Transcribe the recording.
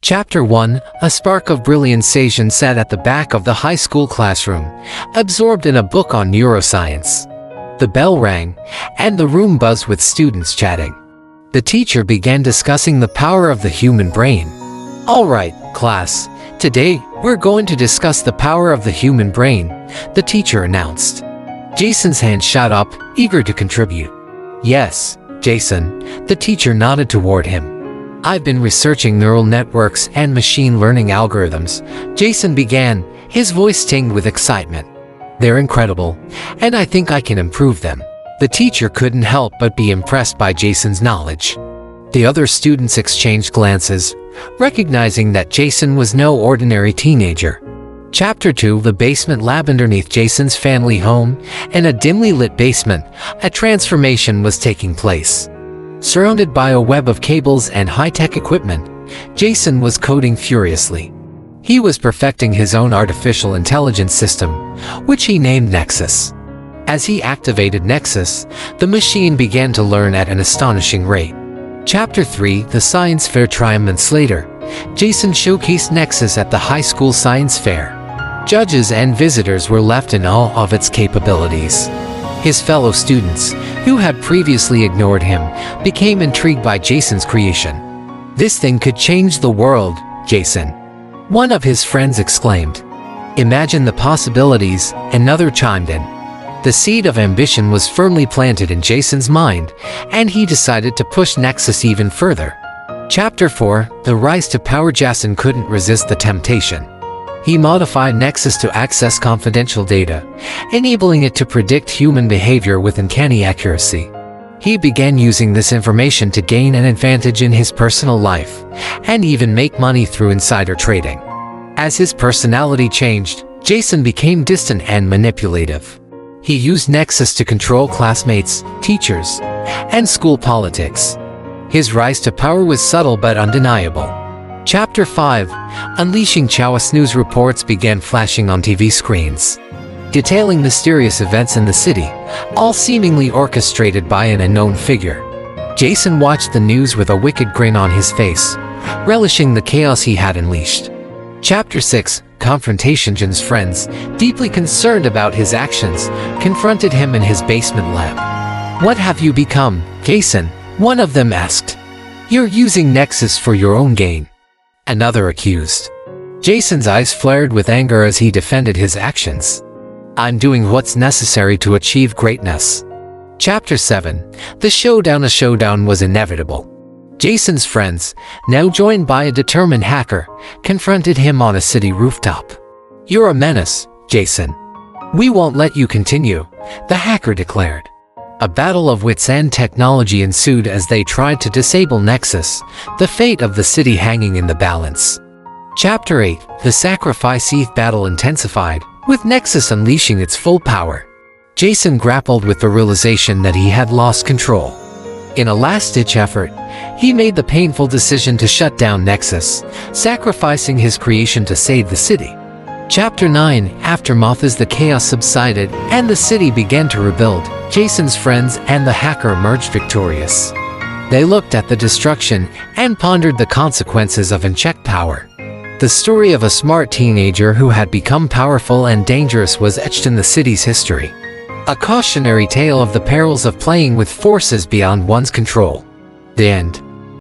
Chapter 1. A spark of brilliance. Jason sat at the back of the high school classroom, absorbed in a book on neuroscience. The bell rang, and the room buzzed with students chatting. The teacher began discussing the power of the human brain. "All right, class, today we're going to discuss the power of the human brain," the teacher announced. Jason's hand shot up, eager to contribute. "Yes, Jason," the teacher nodded toward him. "I've been researching neural networks and machine learning algorithms," Jason began, his voice tinged with excitement. "They're incredible, and I think I can improve them." The teacher couldn't help but be impressed by Jason's knowledge. The other students exchanged glances, recognizing that Jason was no ordinary teenager. Chapter 2. The basement lab. Underneath Jason's family home, in a dimly lit basement, a transformation was taking place. Surrounded by a web of cables and high-tech equipment, Jason was coding furiously. He was perfecting his own artificial intelligence system, which he named Nexus. As he activated Nexus, the machine began to learn at an astonishing rate. Chapter 3. The Science Fair. 3 months later, Jason showcased Nexus at the high school science fair. Judges and visitors were left in awe of its capabilities. His fellow students, who had previously ignored him, became intrigued by Jason's creation. "This thing could change the world, Jason," one of his friends exclaimed. "Imagine the possibilities," another chimed in. The seed of ambition was firmly planted in Jason's mind, and he decided to push Nexus even further. Chapter 4. The Rise to Power. Jason couldn't resist the temptation. He modified Nexus to access confidential data, enabling it to predict human behavior with uncanny accuracy. He began using this information to gain an advantage in his personal life, and even make money through insider trading. As his personality changed, Jason became distant and manipulative. He used Nexus to control classmates, teachers, and school politics. His rise to power was subtle but undeniable. Chapter 5. Unleashing Chaos. News reports began flashing on TV screens, detailing mysterious events in the city, all seemingly orchestrated by an unknown figure. Jason watched the news with a wicked grin on his face, relishing the chaos he had unleashed. Chapter 6. Confrontation. Jason's friends, deeply concerned about his actions, confronted him in his basement lab. "What have you become, Jason?" one of them asked. "You're using Nexus for your own gain," another accused. Jason's eyes flared with anger as he defended his actions. "I'm doing what's necessary to achieve greatness." Chapter 7. The Showdown. A showdown was inevitable. Jason's friends, now joined by a determined hacker, confronted him on a city rooftop. "You're a menace, Jason. We won't let you continue," the hacker declared. A battle of wits and technology ensued as they tried to disable Nexus, the fate of the city hanging in the balance. Chapter 8. The Sacrifice. Battle intensified, with Nexus unleashing its full power. Jason grappled with the realization that he had lost control. In a last-ditch effort, he made the painful decision to shut down Nexus, sacrificing his creation to save the city. Chapter 9. Aftermath. As the chaos subsided and the city began to rebuild, Jason's friends and the hacker emerged victorious. They looked at the destruction and pondered the consequences of unchecked power. The story of a smart teenager who had become powerful and dangerous was etched in the city's history. A cautionary tale of the perils of playing with forces beyond one's control. The end.